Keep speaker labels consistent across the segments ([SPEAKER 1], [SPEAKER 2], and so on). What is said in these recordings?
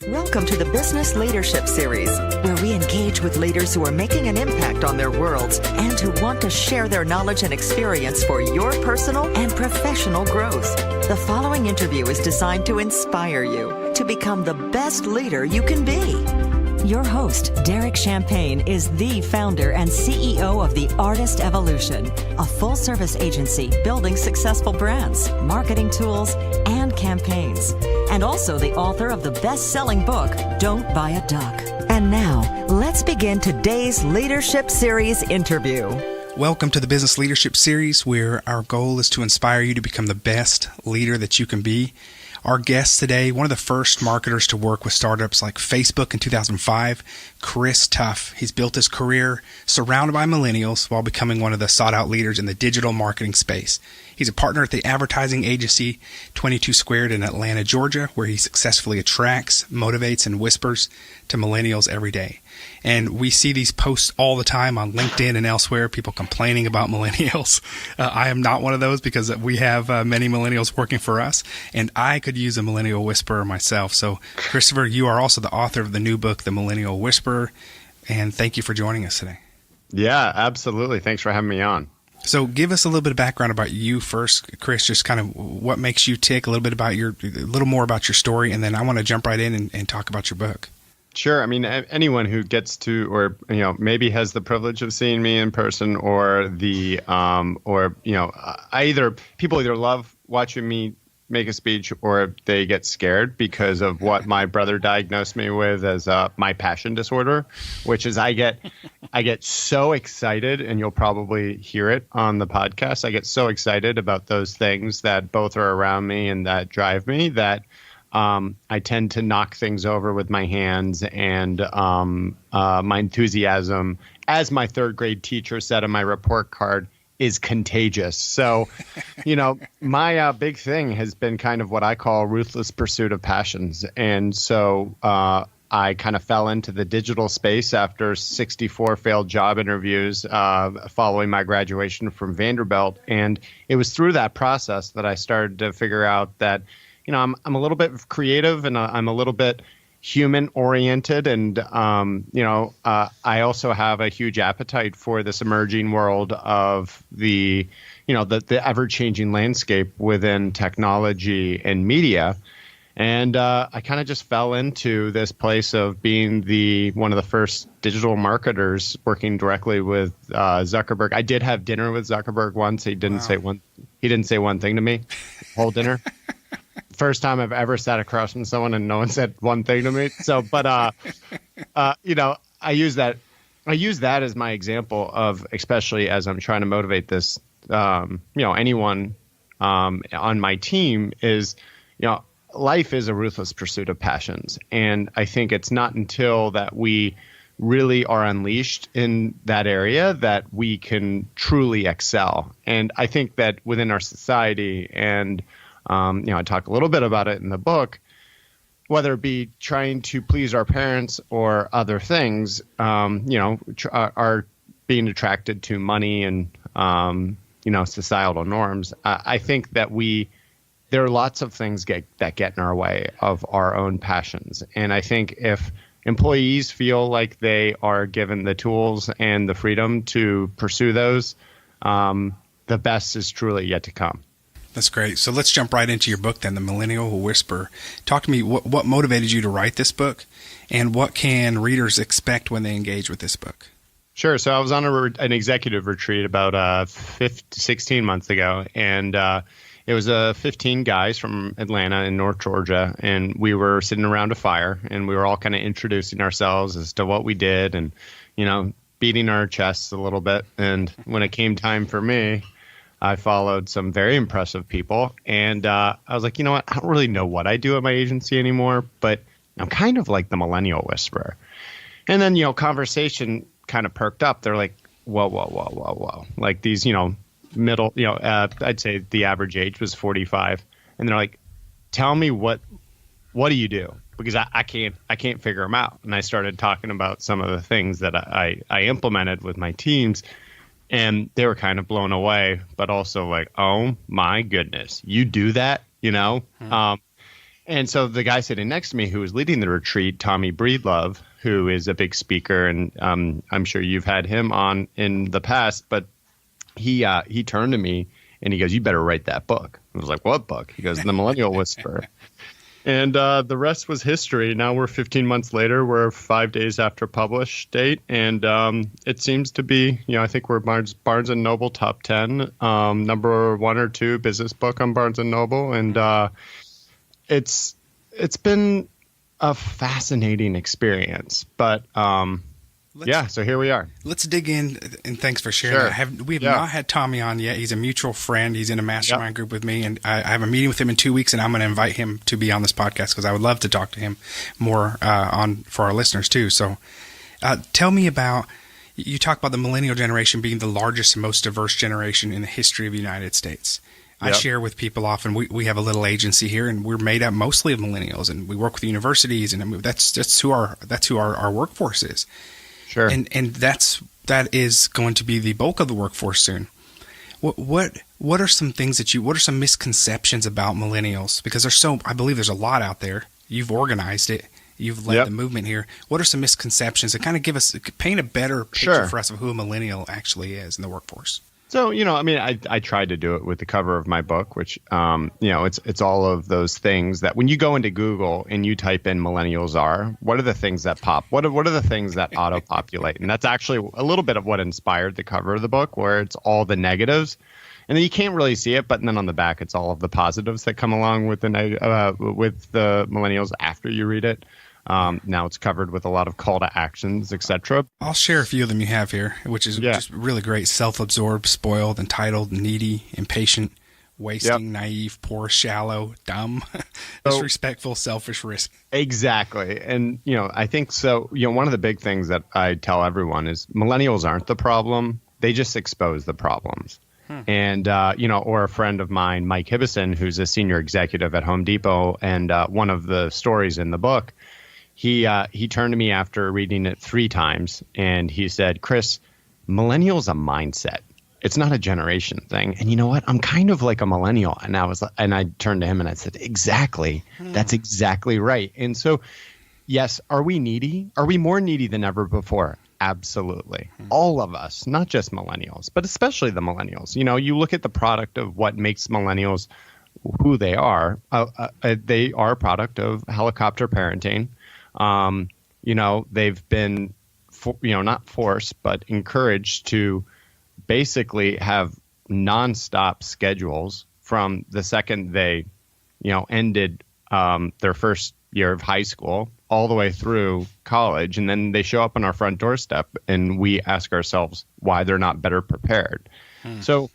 [SPEAKER 1] Welcome to the Business Leadership Series, where we engage with leaders who are making an impact on their worlds and who want to share their knowledge and experience for your personal and professional growth. The following interview is designed to inspire you to become the best leader you can be. Your host, Derek Champagne, is the founder and CEO of The Artist Evolution, a full-service agency building successful brands, marketing tools, and campaigns, and also the author of the best-selling book, Don't Buy a Duck. And now, let's begin today's Leadership Series interview.
[SPEAKER 2] Welcome to the Business Leadership Series, where our goal is to inspire you to become the best leader that you can be. Our guest today, one of the first marketers to work with startups like Facebook in 2005, Chris Tuff. He's built his career surrounded by millennials while becoming one of the sought-out leaders in the digital marketing space. He's a partner at the advertising agency 22 Squared in Atlanta, Georgia, where he successfully attracts, motivates, and whispers to millennials every day. And we see these posts all the time on LinkedIn and elsewhere, people complaining about millennials. I am not one of those because we have many millennials working for us, and I could use a Millennial Whisperer myself. So, Christopher, you are also the author of the new book, The Millennial Whisperer, and thank you for joining us today.
[SPEAKER 3] Yeah, absolutely. Thanks for having me on.
[SPEAKER 2] So give us a little bit of background about you first, Chris, just kind of what makes you tick, a little more about your story, and then I want to jump right in and talk about your book.
[SPEAKER 3] Sure. I mean, anyone who gets to, or, maybe has the privilege of seeing me in person, or people either love watching me make a speech or they get scared because of what my brother diagnosed me with as my passion disorder, which is I get so excited, and you'll probably hear it on the podcast. I get so excited about those things that both are around me and that drive me that I tend to knock things over with my hands, and my enthusiasm, as my third grade teacher said on my report card, is contagious. So, my big thing has been kind of what I call ruthless pursuit of passions. And so I kind of fell into the digital space after 64 failed job interviews following my graduation from Vanderbilt. And it was through that process that I started to figure out that, I'm a little bit creative, and I'm a little bit human oriented. And, I also have a huge appetite for this emerging world of the ever changing landscape within technology and media. And I kind of just fell into this place of being one of the first digital marketers working directly with Zuckerberg. I did have dinner with Zuckerberg once. He didn't say one thing to me, whole dinner. First time I've ever sat across from someone and no one said one thing to me. So, but I use that as my example of, especially as I'm trying to motivate this, anyone on my team is, life is a ruthless pursuit of passions. And I think it's not until that we really are unleashed in that area that we can truly excel. And I think that within our society, and I talk a little bit about it in the book, whether it be trying to please our parents or other things, are being attracted to money and, societal norms. I think that there are lots of things that get in our way of our own passions. And I think if employees feel like they are given the tools and the freedom to pursue those, the best is truly yet to come.
[SPEAKER 2] That's great. So let's jump right into your book then, The Millennial Whisperer. Talk to me, what motivated you to write this book, and what can readers expect when they engage with this book?
[SPEAKER 3] Sure. So I was on an executive retreat about 16 months ago, and it was 15 guys from Atlanta in North Georgia, and we were sitting around a fire, and we were all kind of introducing ourselves as to what we did and, beating our chests a little bit. And when it came time for me, I followed some very impressive people, and I was like, you know what? I don't really know what I do at my agency anymore, but I'm kind of like the Millennial Whisperer. And then, conversation kind of perked up. They're like, whoa. Like these, middle, I'd say the average age was 45. And they're like, tell me what do you do? Because I can't figure them out. And I started talking about some of the things that I implemented with my teams. And they were kind of blown away, but also like, oh my goodness, you do that, And so the guy sitting next to me who was leading the retreat, Tommy Breedlove, who is a big speaker, and I'm sure you've had him on in the past, but he turned to me and he goes, "You better write that book." I was like, "What book?" He goes, "The Millennial Whisperer." And the rest was history. Now we're 15 months later. We're 5 days after publish date. And it seems to be, I think we're Barnes & Noble top 10, number 1 or 2 business book on Barnes & Noble. And it's been a fascinating experience. But so here we are.
[SPEAKER 2] Let's dig in, and thanks for sharing that. We have not had Tommy on yet. He's a mutual friend. He's in a mastermind group with me, and I have a meeting with him in 2 weeks, and I'm going to invite him to be on this podcast because I would love to talk to him more for our listeners too. So tell me about, you talk about the millennial generation being the largest and most diverse generation in the history of the United States. I share with people often, we have a little agency here, and we're made up mostly of millennials, and we work with universities, and that's who our workforce is.
[SPEAKER 3] Sure.
[SPEAKER 2] And that is going to be the bulk of the workforce soon. What are some things what are some misconceptions about millennials? Because I believe there's a lot out there. You've organized it. You've led the movement here. What are some misconceptions that kind of paint a better picture for us of who a millennial actually is in the workforce?
[SPEAKER 3] So, I tried to do it with the cover of my book, which, it's all of those things that when you go into Google and you type in millennials are, what are the things that pop? What are the things that auto-populate? And that's actually a little bit of what inspired the cover of the book, where it's all the negatives. And then you can't really see it, but then on the back, it's all of the positives that come along with the millennials after you read it. Now it's covered with a lot of call to actions, etc.
[SPEAKER 2] I'll share a few of them you have here, which is just really great. Self-absorbed, spoiled, entitled, needy, impatient, wasting, naive, poor, shallow, dumb, disrespectful, selfish, risk.
[SPEAKER 3] Exactly. And, I think so. One of the big things that I tell everyone is millennials aren't the problem. They just expose the problems. And, or a friend of mine, Mike Hibbison, who's a senior executive at Home Depot, and one of the stories in the book, he turned to me after reading it 3 times, and he said, "Chris, millennial's a mindset. It's not a generation thing. And you know what? I'm kind of like a millennial." And I turned to him and I said, "Exactly. That's exactly right." And so, yes, are we needy? Are we more needy than ever before? Absolutely. All of us, not just millennials, but especially the millennials. You look at the product of what makes millennials who they are. They are a product of helicopter parenting. They've been, not forced, but encouraged to basically have nonstop schedules from the second they, ended their first year of high school all the way through college. And then they show up on our front doorstep and we ask ourselves why they're not better prepared. So,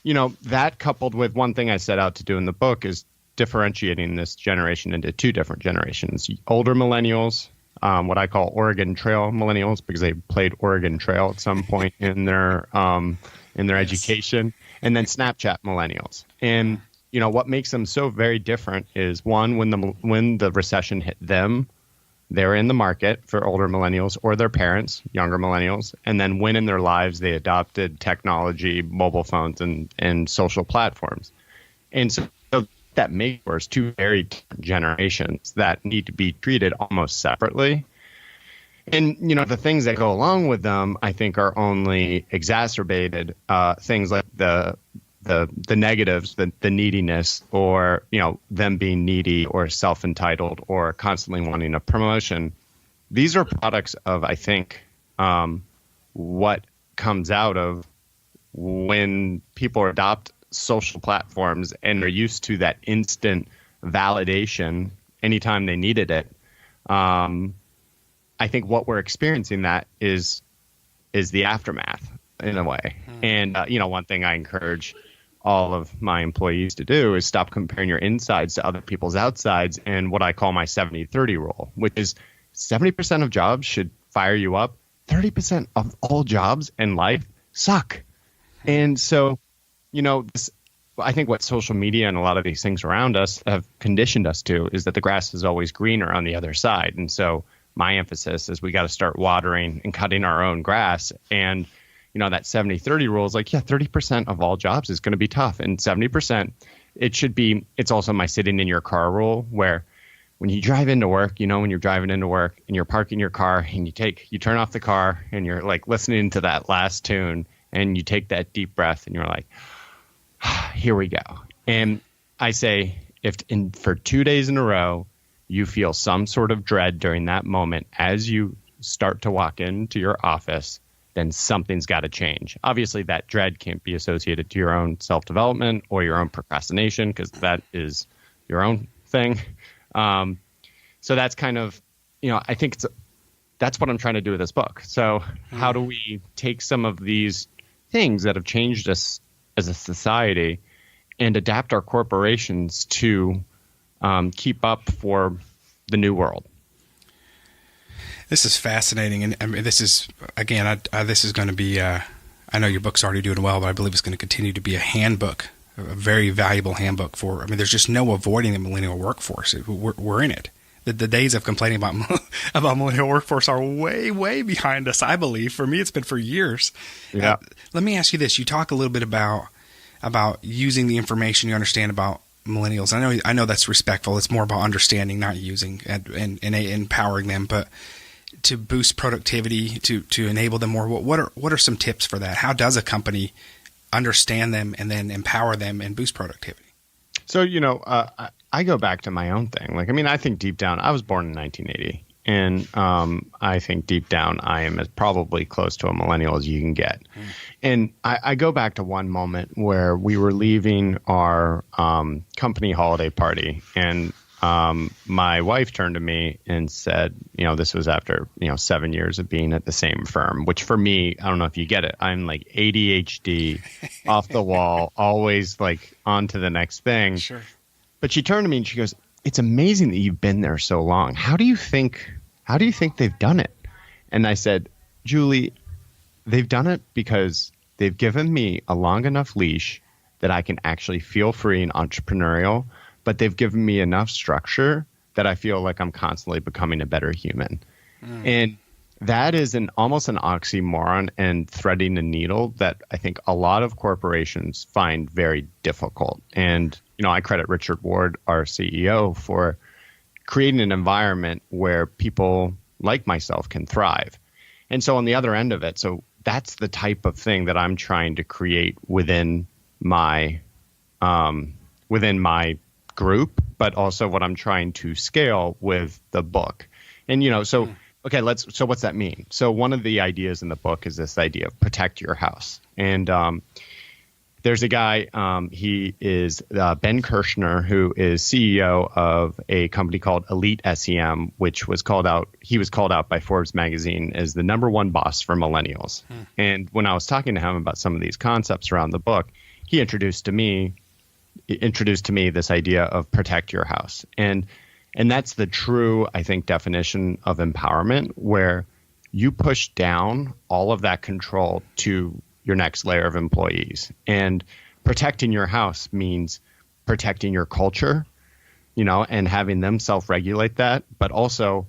[SPEAKER 3] that coupled with one thing I set out to do in the book is differentiating this generation into 2 different generations. Older millennials, what I call Oregon Trail millennials, because they played Oregon Trail at some point in their education, and then Snapchat millennials. And what makes them so very different is, one, when the recession hit them, they're in the market for older millennials or their parents, younger millennials, and then when in their lives they adopted technology, mobile phones, and social platforms. And so that makes us 2 very different generations that need to be treated almost separately. And, the things that go along with them, I think, are only exacerbated. Things like the negatives, the neediness, or, them being needy or self-entitled or constantly wanting a promotion. These are products of, I think, what comes out of when people adopt social platforms and are used to that instant validation anytime they needed it. I think what we're experiencing that is the aftermath in a way. And, one thing I encourage all of my employees to do is stop comparing your insides to other people's outsides, and what I call my 70-30 rule, which is 70% of jobs should fire you up. 30% of all jobs in life suck. And so, I think what social media and a lot of these things around us have conditioned us to is that the grass is always greener on the other side. And so my emphasis is we got to start watering and cutting our own grass. And, that 70-30 rule is like, 30% of all jobs is going to be tough. And 70%, it's also my sitting in your car rule, where when you drive into work, when you're driving into work and you're parking your car and you turn off the car and you're like listening to that last tune and you take that deep breath and you're like, here we go. And I say, for 2 days in a row, you feel some sort of dread during that moment as you start to walk into your office, then something's got to change. Obviously, that dread can't be associated to your own self-development or your own procrastination, because that is your own thing. So that's kind of, I think that's what I'm trying to do with this book. So how do we take some of these things that have changed us as a society and adapt our corporations to keep up for the new world?
[SPEAKER 2] This is fascinating, and I mean, this is, again, this is going to be, I know your book's already doing well, but I believe it's going to continue to be a handbook, a very valuable handbook there's just no avoiding the millennial workforce. We're in it. The days of complaining about millennial workforce are way, way behind us, I believe. For me, it's been for years.
[SPEAKER 3] Yeah.
[SPEAKER 2] Let me ask you this. You talk a little bit about using the information you understand about millennials. I know that's respectful. It's more about understanding, not using, and empowering them, but to boost productivity, to enable them more. What are some tips for that? How does a company understand them and then empower them and boost productivity?
[SPEAKER 3] So, I go back to my own thing. I think deep down, I was born in 1980. And I think deep down, I am as probably close to a millennial as you can get. And I go back to one moment where we were leaving our company holiday party. And my wife turned to me and said, this was after, 7 years of being at the same firm, which for me, I don't know if you get it. I'm like ADHD, off the wall, always like on to the next thing.
[SPEAKER 2] Sure.
[SPEAKER 3] But she turned to me and she goes, it's amazing that you've been there so long. How do you think they've done it? And I said, Julie, they've done it because they've given me a long enough leash that I can actually feel free and entrepreneurial, but they've given me enough structure that I feel like I'm constantly becoming a better human. And that is almost an oxymoron and threading a needle that I think a lot of corporations find very difficult. And, I credit Richard Ward, our CEO, for creating an environment where people like myself can thrive. And so on the other end of it, so that's the type of thing that I'm trying to create within my group, but also what I'm trying to scale with the book. And, okay, so what's that mean? So one of the ideas in the book is this idea of protect your house. And there's a guy, he is Ben Kirshner, who is CEO of a company called Elite SEM, which he was called out by Forbes magazine as the #1 boss for millennials. And when I was talking to him about some of these concepts around the book, he introduced to me this idea of protect your house. And that's the true, I think, definition of empowerment, where you push down all of that control to your next layer of employees. And protecting your house means protecting your culture, and having them self-regulate that. But also,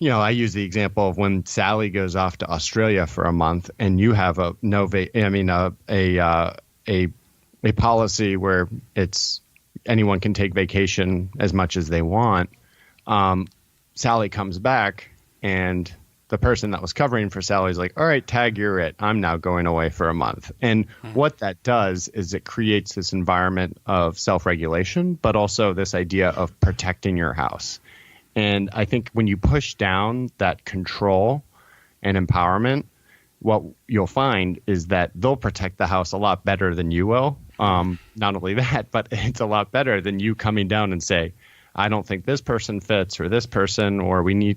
[SPEAKER 3] I use the example of when Sally goes off to Australia for a month and you have a policy where it's anyone can take vacation as much as they want. Sally comes back and the person that was covering for Sally is like, all right, tag, you're it. I'm now going away for a month. And what that does is it creates this environment of self-regulation, but also this idea of protecting your house. And I think when you push down that control and empowerment, what you'll find is that they'll protect the house a lot better than you will. Not only that, but it's a lot better than you coming down and say, I don't think this person fits or this person, or we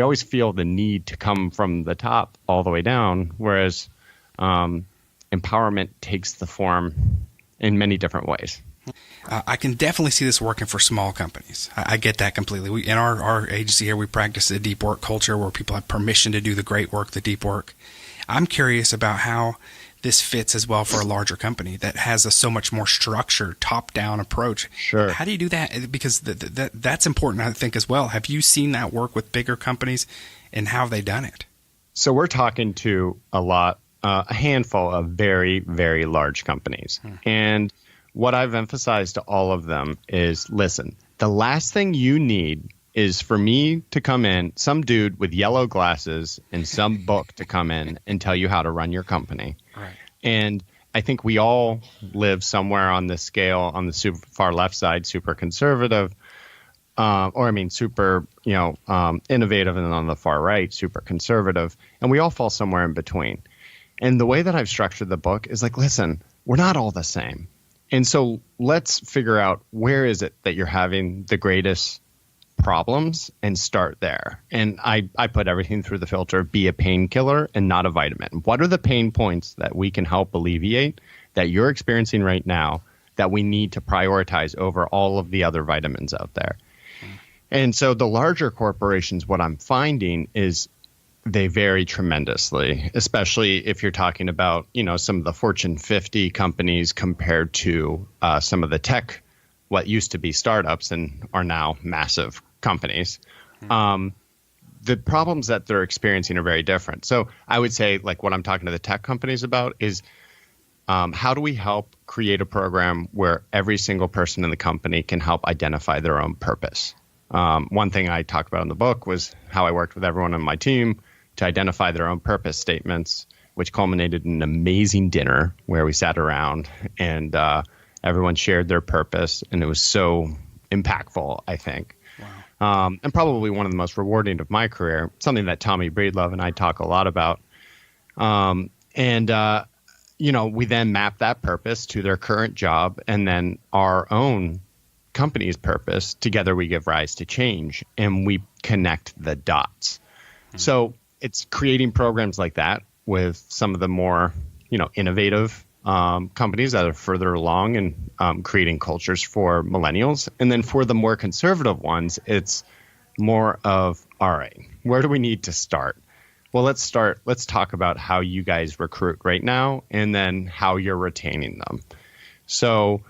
[SPEAKER 3] always feel the need to come from the top all the way down, whereas empowerment takes the form in many different ways.
[SPEAKER 2] I can definitely see this working for small companies. I get that completely. In our agency here, we practice a deep work culture where people have permission to do the great work, the deep work. I'm curious about how this fits as well for a larger company that has a so much more structured, top-down approach.
[SPEAKER 3] Sure.
[SPEAKER 2] How do you do that? Because that's important, I think, as well. Have you seen that work with bigger companies, and how have they done it?
[SPEAKER 3] So we're talking to a handful of very, very large companies. And what I've emphasized to all of them is, listen, the last thing you need is for me to come in, some dude with yellow glasses and some book to come in and tell you how to run your company.
[SPEAKER 2] Right.
[SPEAKER 3] And I think we all live somewhere on this scale, on the super far left side, super conservative, super, innovative, and then on the far right, super conservative. And we all fall somewhere in between. And the way that I've structured the book is like, listen, we're not all the same. And so let's figure out, where is it that you're having the greatest problems, and start there. And I put everything through the filter, be a painkiller and not a vitamin. What are the pain points that we can help alleviate that you're experiencing right now that we need to prioritize over all of the other vitamins out there? And so the larger corporations, what I'm finding is they vary tremendously, especially if you're talking about, some of the Fortune 50 companies compared to some of the tech, what used to be startups and are now massive companies. The problems that they're experiencing are very different. So I would say, like, what I'm talking to the tech companies about is how do we help create a program where every single person in the company can help identify their own purpose? One thing I talk about in the book was how I worked with everyone on my team to identify their own purpose statements, which culminated in an amazing dinner where we sat around and everyone shared their purpose, and it was so impactful, I think. Wow. And probably one of the most rewarding of my career, something that Tommy Breedlove and I talk a lot about. We then map that purpose to their current job, and then our own company's purpose. Together we give rise to change, and we connect the dots. Mm-hmm. So it's creating programs like that with some of the more, innovative companies that are further along in creating cultures for millennials. And then for the more conservative ones, it's more of, all right, where do we need to start? Well, let's talk about how you guys recruit right now, and then how you're retaining them. So,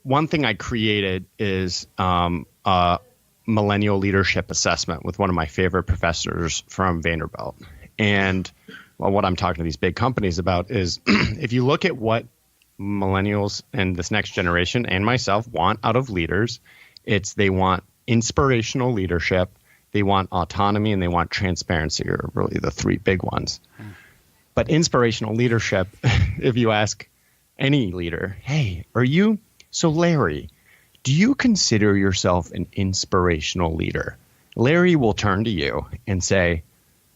[SPEAKER 3] one thing I created is a millennial leadership assessment with one of my favorite professors from Vanderbilt. And what I'm talking to these big companies about is if you look at what millennials and this next generation and myself want out of leaders, they want inspirational leadership, they want autonomy, and they want transparency, are really the three big ones. But inspirational leadership, if you ask any leader, hey, so Larry, do you consider yourself an inspirational leader? Larry will turn to you and say,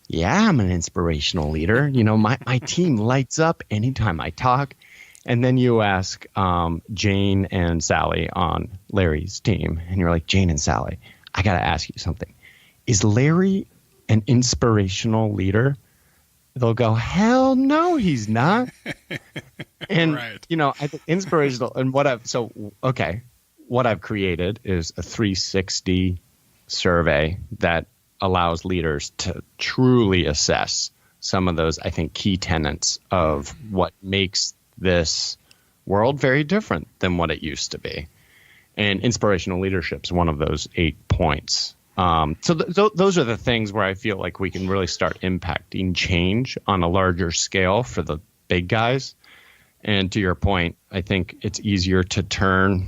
[SPEAKER 3] yeah, I'm an inspirational leader. My team lights up anytime I talk. And then you ask Jane and Sally on Larry's team, and you're like, Jane and Sally, I got to ask you something. Is Larry an inspirational leader? They'll go, hell no, he's not. And,
[SPEAKER 2] right.
[SPEAKER 3] I think inspirational, and what I've created is a 360 survey that allows leaders to truly assess some of those, I think, key tenets of what makes this world very different than what it used to be. And inspirational leadership is one of those 8 points. So those are the things where I feel like we can really start impacting change on a larger scale for the big guys. And to your point, I think it's easier to turn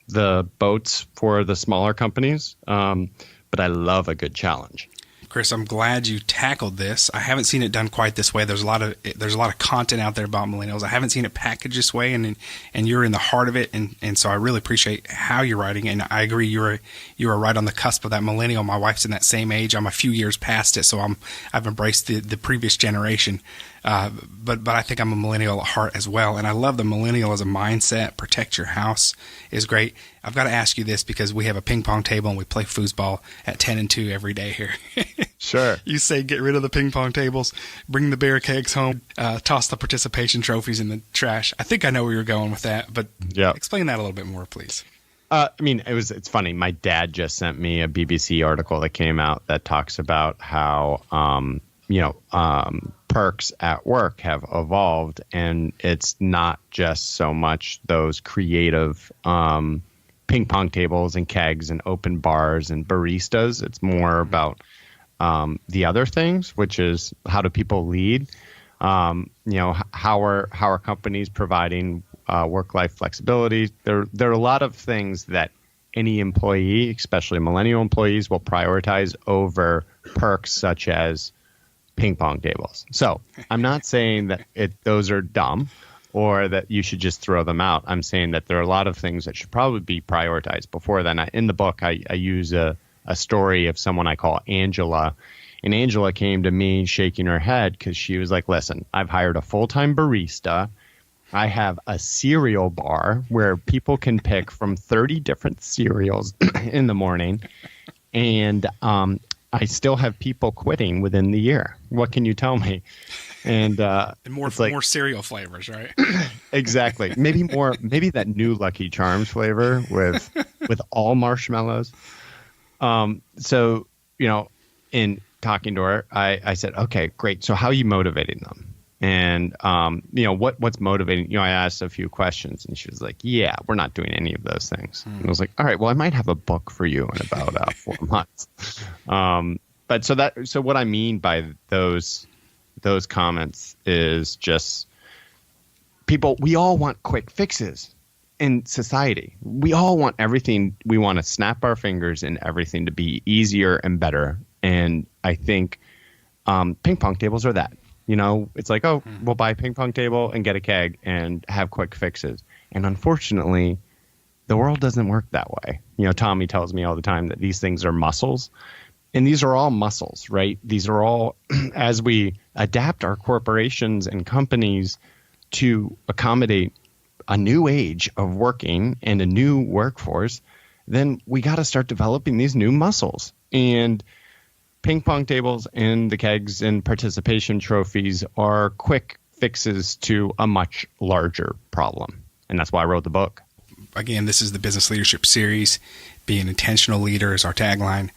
[SPEAKER 3] the boats for the smaller companies. But I love a good challenge.
[SPEAKER 2] Chris, I'm glad you tackled this. I haven't seen it done quite this way. There's a lot of content out there about millennials. I haven't seen it packaged this way, and you're in the heart of it, and so I really appreciate how you're writing. And I agree, you are right on the cusp of that millennial. My wife's in that same age. I'm a few years past it, so I've embraced the previous generation. But I think I'm a millennial at heart as well, and I love the millennial as a mindset. Protect your house is great. I've got to ask you this because we have a ping pong table and we play foosball at 10 and 2 every day here.
[SPEAKER 3] Sure.
[SPEAKER 2] You say get rid of the ping pong tables, bring the beer kegs home, toss the participation trophies in the trash. I think I know where you're going with that, but explain that a little bit more, please.
[SPEAKER 3] It's funny. My dad just sent me a BBC article that came out that talks about how perks at work have evolved, and it's not just so much those creative ping pong tables and kegs and open bars and baristas. It's more about the other things, which is how do people lead? How are companies providing work-life flexibility. There are a lot of things that any employee, especially millennial employees, will prioritize over perks such as ping pong tables. So I'm not saying that those are dumb or that you should just throw them out. I'm saying that there are a lot of things that should probably be prioritized before then. In the book, I use a story of someone I call Angela. And Angela came to me shaking her head because she was like, listen, I've hired a full-time barista. I have a cereal bar where people can pick from 30 different cereals in the morning. And I still have people quitting within the year. What can you tell me? And
[SPEAKER 2] more cereal flavors, right?
[SPEAKER 3] Exactly. Maybe that new Lucky Charms flavor with all marshmallows. So, in talking to her, I said, okay, great. So how are you motivating them? And, what's motivating? I asked a few questions and she was like, yeah, we're not doing any of those things. And I was like, all right, well, I might have a book for you in about 4 months. So what I mean by those comments is just people, we all want quick fixes in society. We all want everything. We want to snap our fingers and everything to be easier and better. And I think ping pong tables are that. It's like, we'll buy a ping pong table and get a keg and have quick fixes. And unfortunately, the world doesn't work that way. Tommy tells me all the time that these things are muscles. And these are all muscles, right? These are all, as we adapt our corporations and companies to accommodate a new age of working and a new workforce, then we got to start developing these new muscles. And ping pong tables and the kegs and participation trophies are quick fixes to a much larger problem. And that's why I wrote the book.
[SPEAKER 2] Again, this is the Business Leadership Series. Be an intentional leader is our tagline.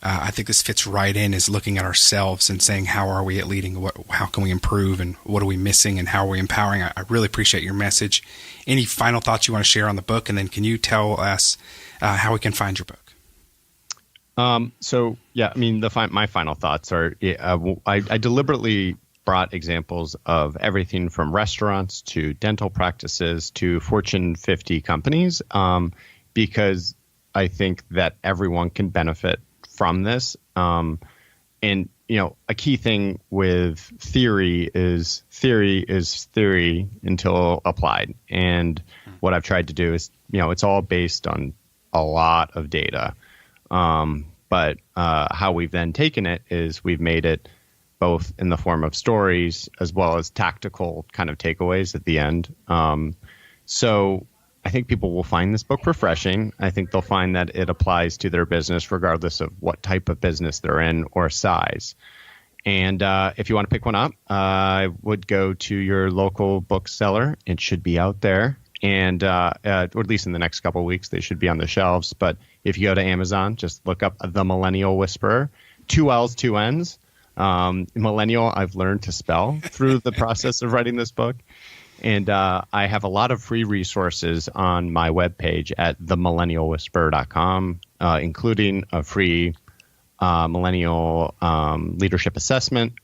[SPEAKER 2] I think this fits right in as looking at ourselves and saying, how are we at leading? How can we improve? And what are we missing? And how are we empowering? I really appreciate your message. Any final thoughts you want to share on the book? And then can you tell us how we can find your book?
[SPEAKER 3] My final thoughts are, I deliberately brought examples of everything from restaurants to dental practices to Fortune 50 companies, because I think that everyone can benefit from this. And a key thing with theory is theory until applied. And what I've tried to do is, it's all based on a lot of data. But how we've then taken it is we've made it both in the form of stories as well as tactical kind of takeaways at the end. So I think people will find this book refreshing. I think they'll find that it applies to their business regardless of what type of business they're in or size. And if you want to pick one up, I would go to your local bookseller. It should be out there. And or at least in the next couple of weeks, they should be on the shelves. But if you go to Amazon, just look up The Millennial Whisperer, 2 L's, 2 N's. Millennial, I've learned to spell through the process of writing this book. And I have a lot of free resources on my webpage at themillennialwhisperer.com, including a free millennial leadership assessment,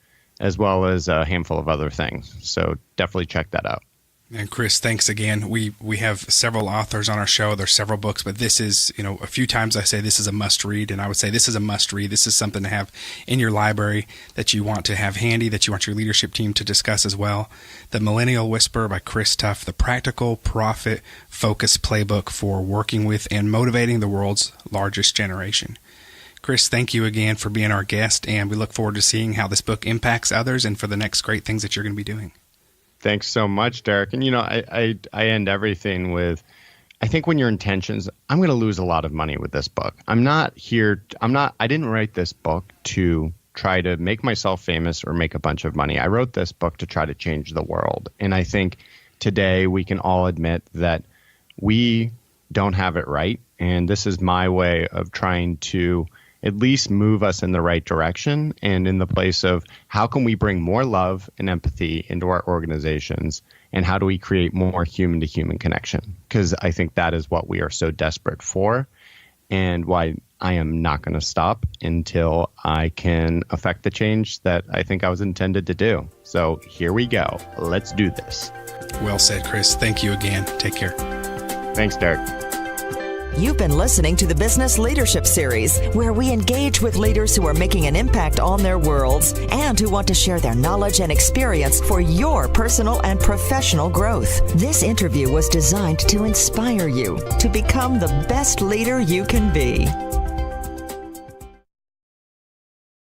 [SPEAKER 3] as well as a handful of other things. So definitely check that out.
[SPEAKER 2] And Chris, thanks again. We have several authors on our show. There's several books, but this is, a few times I say this is a must read, and I would say this is a must read. This is something to have in your library that you want to have handy, that you want your leadership team to discuss as well. The Millennial Whisperer by Chris Tuff, the practical profit focused playbook for working with and motivating the world's largest generation. Chris, thank you again for being our guest, and we look forward to seeing how this book impacts others and for the next great things that you're going to be doing.
[SPEAKER 3] Thanks so much, Derek. And, I end everything with, I think when your intentions, I'm going to lose a lot of money with this book. I didn't write this book to try to make myself famous or make a bunch of money. I wrote this book to try to change the world. And I think today we can all admit that we don't have it right. And this is my way of trying to at least move us in the right direction and in the place of how can we bring more love and empathy into our organizations, and how do we create more human-to-human connection? Because I think that is what we are so desperate for, and why I am not going to stop until I can affect the change that I think I was intended to do. So here we go. Let's do this.
[SPEAKER 2] Well said, Chris. Thank you again. Take care.
[SPEAKER 3] Thanks, Derek.
[SPEAKER 1] You've been listening to the Business Leadership Series, where we engage with leaders who are making an impact on their worlds and who want to share their knowledge and experience for your personal and professional growth. This interview was designed to inspire you to become the best leader you can be.